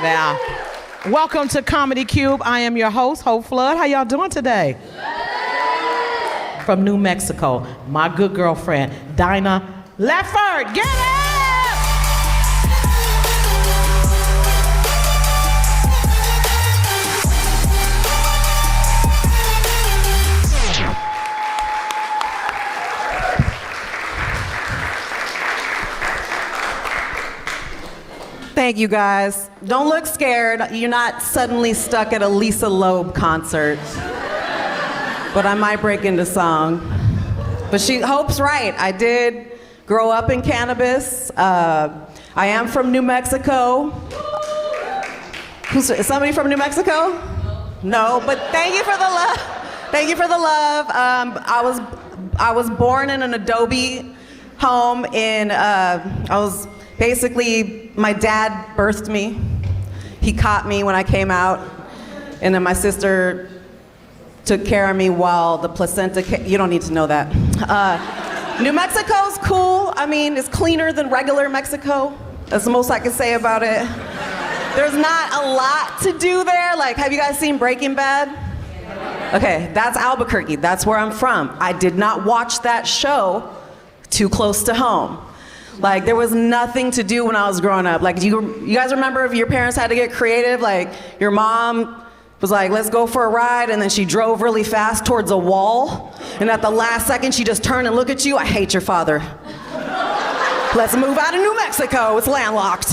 now. Welcome to Comedy Cube. I am your host, Hope Flood. How y'all doing today? From New Mexico, my good girlfriend, Dinah Leffert. Get it! Thank you, guys. Don't look scared. You're not suddenly stuck at a Lisa Loeb concert. But I might break into song. But Hope's right. I did grow up in cannabis. I am from New Mexico. Is somebody from New Mexico? No, but thank you for the love. Thank you for the love. I was born in an adobe home basically, my dad birthed me. He caught me when I came out, and then my sister took care of me while the placenta you don't need to know that. New Mexico's cool. I mean, it's cleaner than regular Mexico. That's the most I can say about it. There's not a lot to do there. Like, have you guys seen Breaking Bad? Okay, that's Albuquerque. That's where I'm from. I did not watch that show too close to home. Like, there was nothing to do when I was growing up. Like, you guys remember if your parents had to get creative? Like, your mom was like, let's go for a ride, and then she drove really fast towards a wall, and at the last second, she just turned and looked at you. I hate your father. Let's move out of New Mexico. It's landlocked.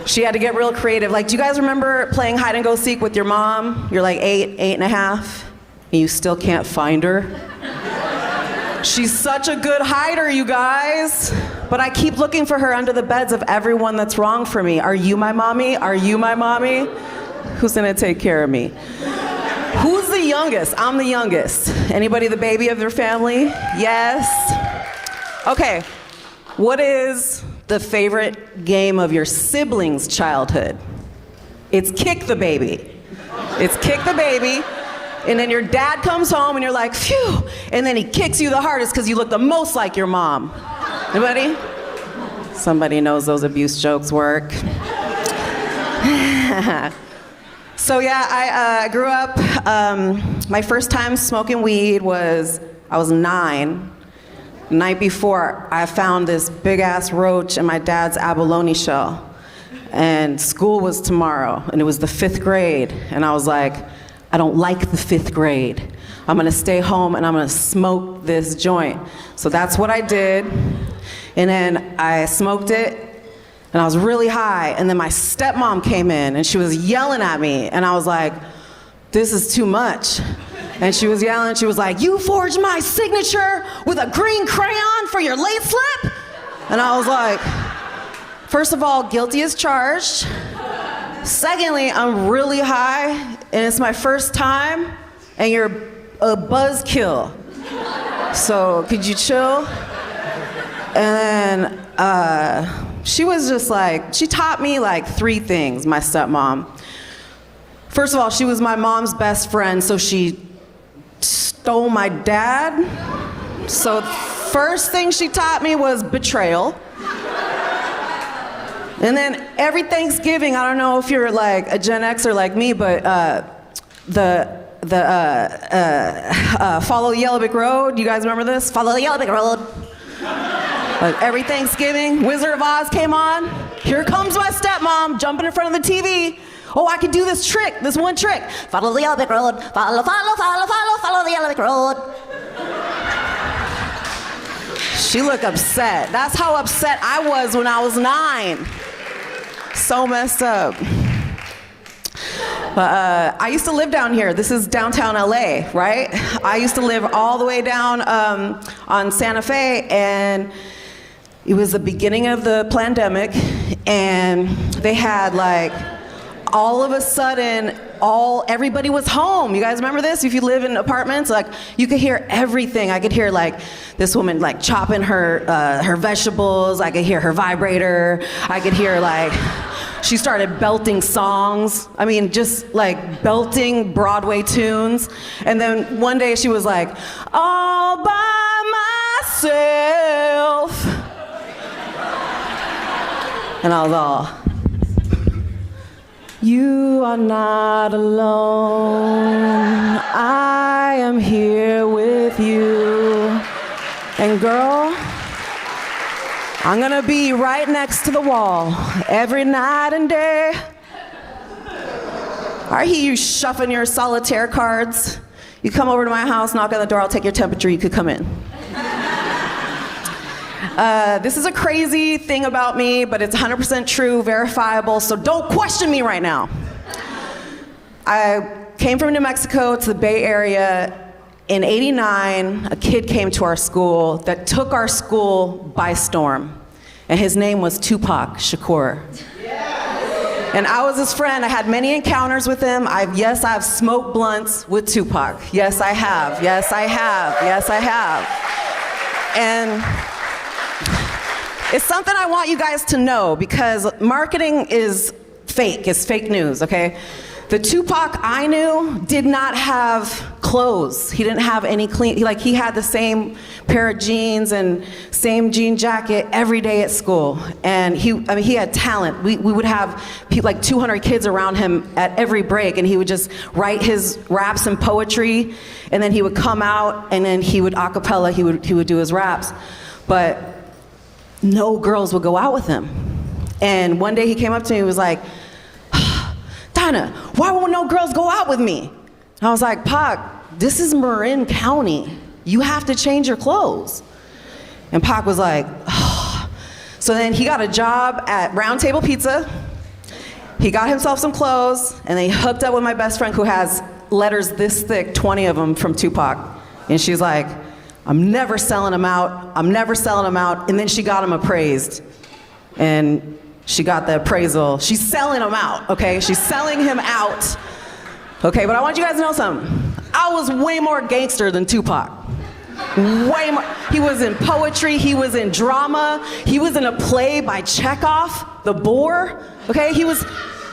She had to get real creative. Like, do you guys remember playing hide and go seek with your mom? You're like 8 and a half, and you still can't find her? She's such a good hider, you guys. But I keep looking for her under the beds of everyone that's wrong for me. Are you my mommy? Are you my mommy? Who's gonna take care of me? Who's the youngest? I'm the youngest. Anybody the baby of their family? Yes. Okay, what is the favorite game of your siblings' childhood? It's kick the baby. It's kick the baby. And then your dad comes home and you're like, phew, and then he kicks you the hardest because you look the most like your mom. Anybody? Somebody knows those abuse jokes work. So yeah, I grew up, my first time smoking weed I was 9. The night before, I found this big ass roach in my dad's abalone shell. And school was tomorrow, and it was the 5th grade. And I was like, I don't like the 5th grade. I'm gonna stay home and I'm gonna smoke this joint. So that's what I did. And then I smoked it and I was really high. And then my stepmom came in and she was yelling at me. And I was like, this is too much. And she was yelling, she was like, you forged my signature with a green crayon for your late slip? And I was like, first of all, guilty as charged. Secondly, I'm really high, and it's my first time, and you're a buzzkill. So could you chill? And then she was just like, she taught me like 3 things, my stepmom. First of all, she was my mom's best friend, so she stole my dad. So first thing she taught me was betrayal. And then every Thanksgiving, I don't know if you're like a Gen Xer like me, but follow the Yellow Brick Road. You guys remember this? Follow the Yellow Brick Road. Like every Thanksgiving, Wizard of Oz came on. Here comes my stepmom jumping in front of the TV. Oh, I could do this trick, this one trick. Follow the Yellow Brick Road. Follow the Yellow Brick Road. She looked upset. That's how upset I was when I was 9. So messed up. But I used to live down here. This is downtown LA, right? I used to live all the way down on Santa Fe, and it was the beginning of the Plandemic, and they had like, all of a sudden, everybody was home. You guys remember this? If you live in apartments, like you could hear everything. I could hear like this woman like chopping her vegetables. I could hear her vibrator. I could hear like, she started belting songs. I mean, just like belting Broadway tunes. And then one day she was like, all by myself. And I was all, You are not alone. I am here with you. And girl, I'm gonna be right next to the wall every night and day. I hear you shuffling your solitaire cards. You come over to my house, knock on the door, I'll take your temperature, you could come in. This is a crazy thing about me, but it's 100% true, verifiable, so don't question me right now. I came from New Mexico to the Bay Area. In '89, a kid came to our school that took our school by storm, and his name was Tupac Shakur. And I was his friend. I had many encounters with him. Yes, I've smoked blunts with Tupac. Yes, I have. Yes, I have. Yes, I have. And it's something I want you guys to know, because marketing is fake. It's fake news, okay? The Tupac I knew did not have clothes. He didn't have any clean, he had the same pair of jeans and same jean jacket every day at school. And he had talent. We would have like 200 kids around him at every break, and he would just write his raps and poetry, and then he would come out, and then he would a cappella, he would do his raps. But no girls would go out with him. And one day he came up to me and was like, Dinah, why won't no girls go out with me? And I was like, Pac, this is Marin County. You have to change your clothes. And Pac was like, oh. So then he got a job at Round Table Pizza. He got himself some clothes, and then he hooked up with my best friend who has letters this thick, 20 of them from Tupac. And she's like, I'm never selling them out. I'm never selling them out. And then she got him appraised. And she got the appraisal. She's selling him out, okay? She's selling him out. Okay, but I want you guys to know something. I was way more gangster than Tupac. Way more. He was in poetry, he was in drama, he was in a play by Chekhov, The Boar, okay? He was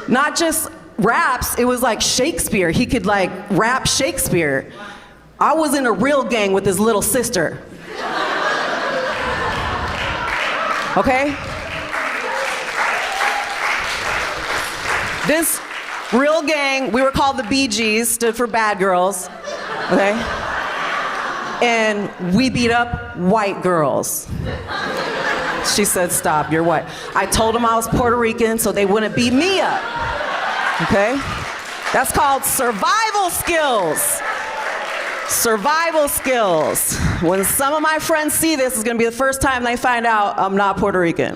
not just raps, it was like Shakespeare. He could like rap Shakespeare. I was in a real gang with his little sister. Okay? This real gang, we were called the BGs, stood for bad girls, okay? And we beat up white girls. She said, stop, you're white. I told them I was Puerto Rican so they wouldn't beat me up, okay? That's called survival skills. Survival skills. When some of my friends see this, it's gonna be the first time they find out I'm not Puerto Rican.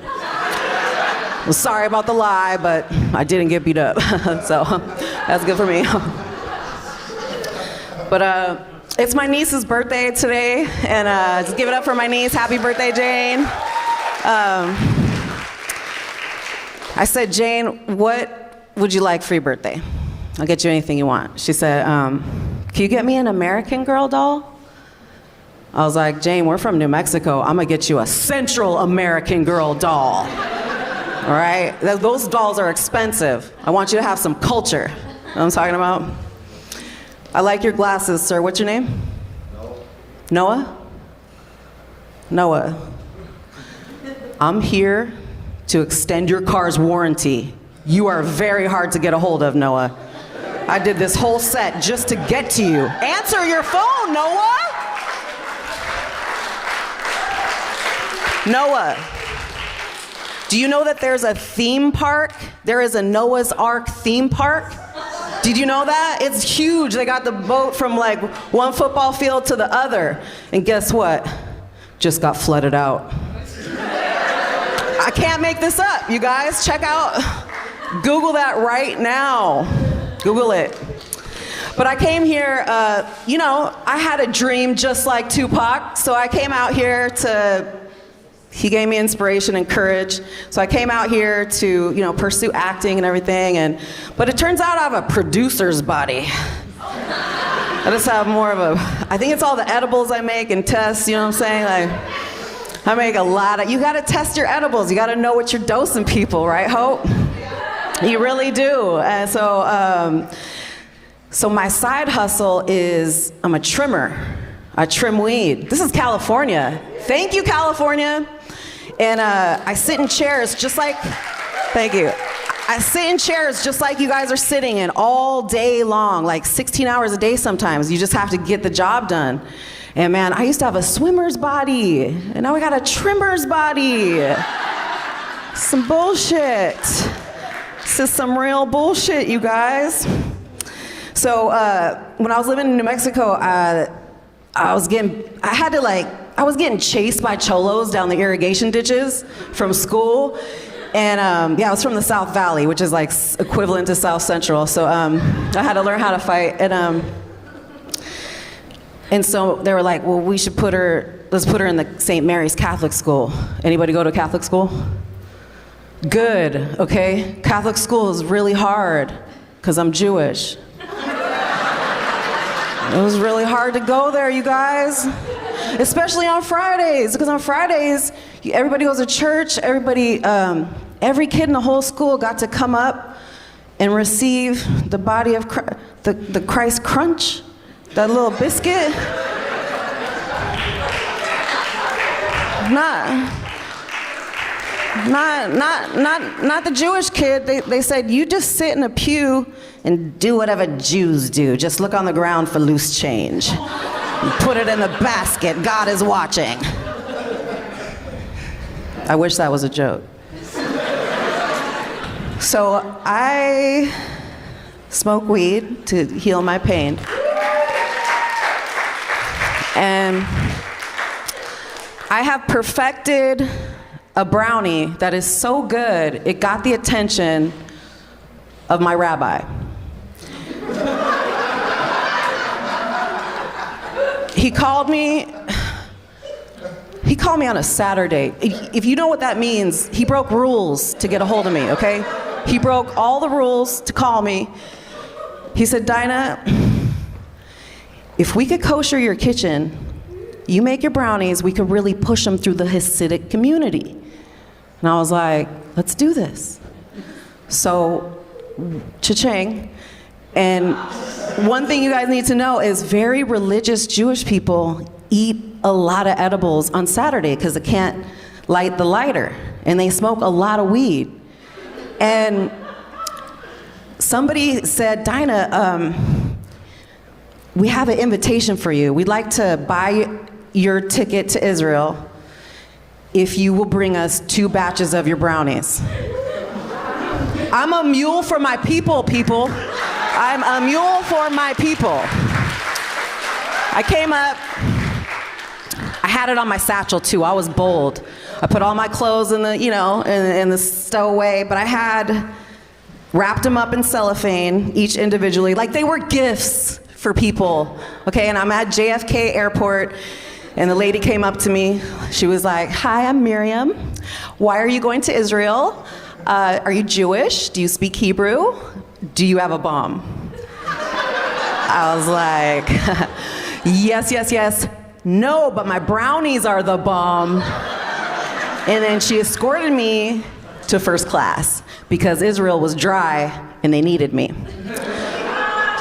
I'm sorry about the lie, but I didn't get beat up, so that's good for me. But it's my niece's birthday today, and just give it up for my niece. Happy birthday, Jane. I said, Jane, what would you like for your birthday? I'll get you anything you want. She said, can you get me an American Girl doll? I was like, Jane, we're from New Mexico. I'm gonna get you a Central American Girl doll. All right? Those dolls are expensive. I want you to have some culture. You know what I'm talking about? I like your glasses, sir. What's your name? Noah? Noah. I'm here to extend your car's warranty. You are very hard to get a hold of, Noah. I did this whole set just to get to you. Answer your phone, Noah! Noah, do you know that there's a theme park? There is a Noah's Ark theme park. Did you know that? It's huge. They got the boat from like one football field to the other. And guess what? Just got flooded out. I can't make this up, you guys. Check out, Google that right now. Google it. But I came here, I had a dream just like Tupac, so I came out here he gave me inspiration and courage. So I came out here to, pursue acting and everything, but it turns out I have a producer's body. I just have more of I think it's all the edibles I make and tests, you know what I'm saying? Like, I make a lot you gotta test your edibles. You gotta know what you're dosing people, right, Hope? You really do. And so my side hustle is I'm a trimmer. I trim weed. This is California. Thank you, California. And I sit in chairs just like, thank you. I sit in chairs just like you guys are sitting in all day long, like 16 hours a day sometimes. You just have to get the job done. And man, I used to have a swimmer's body, and now we got a trimmer's body. Some bullshit. This is some real bullshit, you guys. So when I was living in New Mexico, I was getting chased by Cholos down the irrigation ditches from school. And I was from the South Valley, which is like equivalent to South Central. So I had to learn how to fight. And so they were like, well, let's put her in the St. Mary's Catholic school. Anybody go to Catholic school? Good, okay? Catholic school is really hard because I'm Jewish. It was really hard to go there, you guys. Especially on Fridays, because on Fridays, everybody goes to church, every kid in the whole school got to come up and receive the body of Christ, the Christ Crunch, that little biscuit. Not the Jewish kid. They said, you just sit in a pew and do whatever Jews do. Just look on the ground for loose change. Put it in the basket. God is watching. I wish that was a joke. So I smoke weed to heal my pain. And I have perfected a brownie that is so good, it got the attention of my rabbi. He called me on a Saturday. If you know what that means, he broke rules to get a hold of me, okay? He broke all the rules to call me. He said, Dinah, if we could kosher your kitchen, you make your brownies, we could really push them through the Hasidic community. And I was like, let's do this. So, cha-ching. And one thing you guys need to know is very religious Jewish people eat a lot of edibles on Saturday because they can't light the lighter. And they smoke a lot of weed. And somebody said, Dinah, we have an invitation for you. We'd like to buy your ticket to Israel if you will bring us 2 batches of your brownies. I'm a mule for my people. I'm a mule for my people. I came up, I had it on my satchel too. I was bold. I put all my clothes in the, in the stowaway, but I had wrapped them up in cellophane, each individually, like they were gifts for people, okay? And I'm at JFK Airport, and the lady came up to me. She was like, hi, I'm Miriam. Why are you going to Israel? Are you Jewish? Do you speak Hebrew? Do you have a bomb? I was like, yes. No, but my brownies are the bomb. And then she escorted me to first class because Israel was dry and they needed me.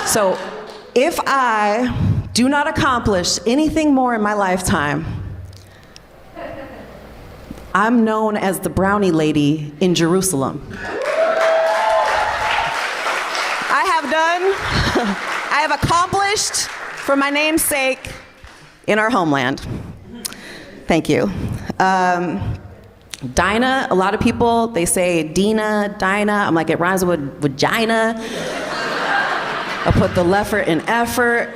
So if I do not accomplish anything more in my lifetime, I'm known as the brownie lady in Jerusalem. I have accomplished for my name's sake in our homeland. Thank you. Dinah, a lot of people, they say Dinah. I'm like, it rhymes with vagina. I put the Leffert in effort.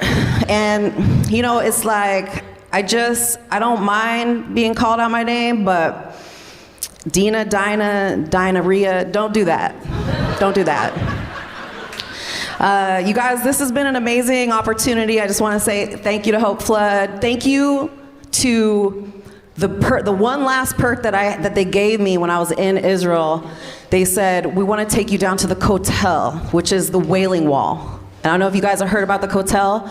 And, it's like, I don't mind being called out my name, but Dinah, Dinah-ria, don't do that. Don't do that. You guys, this has been an amazing opportunity. I just want to say thank you to Hope Flood. Thank you to the one last perk that they gave me when I was in Israel. They said, we want to take you down to the Kotel, which is the Wailing Wall. And I don't know if you guys have heard about the Kotel,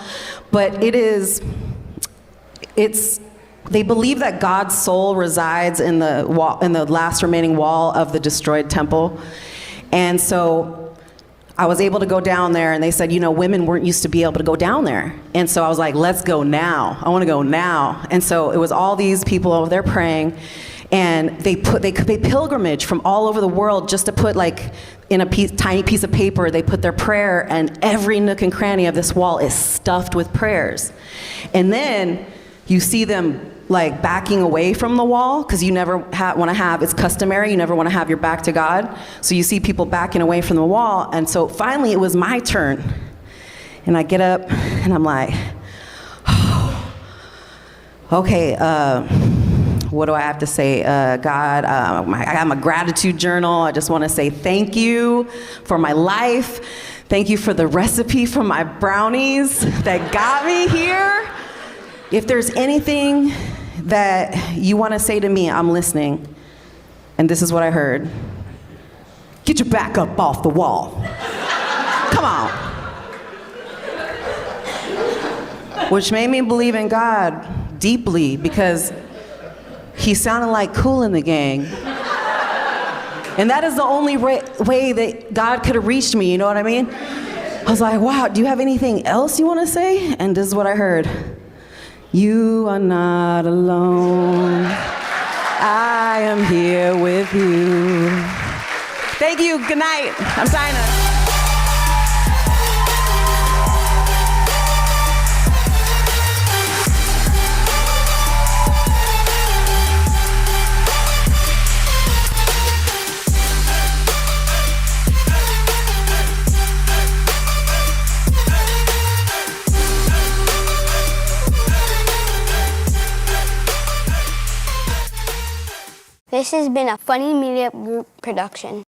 but they believe that God's soul resides in the wall, in the last remaining wall of the destroyed temple. And so I was able to go down there, and they said, women weren't used to be able to go down there. And so I was like, let's go now. I want to go now. And so it was all these people over there praying. And they pilgrimage from all over the world just to put like in a tiny piece of paper, they put their prayer, and every nook and cranny of this wall is stuffed with prayers. And then you see them like backing away from the wall, because you never want to have, it's customary, you never want to have your back to God. So you see people backing away from the wall. And so finally it was my turn. And I get up and I'm like, oh, okay, what do I have to say? God, I got my gratitude journal. I just want to say thank you for my life. Thank you for the recipe for my brownies that got me here. If there's anything that you want to say to me, I'm listening. And this is what I heard. Get your back up off the wall. Come on. Which made me believe in God deeply, because he sounded like Cool in the Gang. And that is the only way that God could have reached me, you know what I mean? I was like, wow, do you have anything else you want to say? And this is what I heard. You are not alone. I am here with you. Thank you, good night. I'm Dinah. This has been a Funny Media Group production.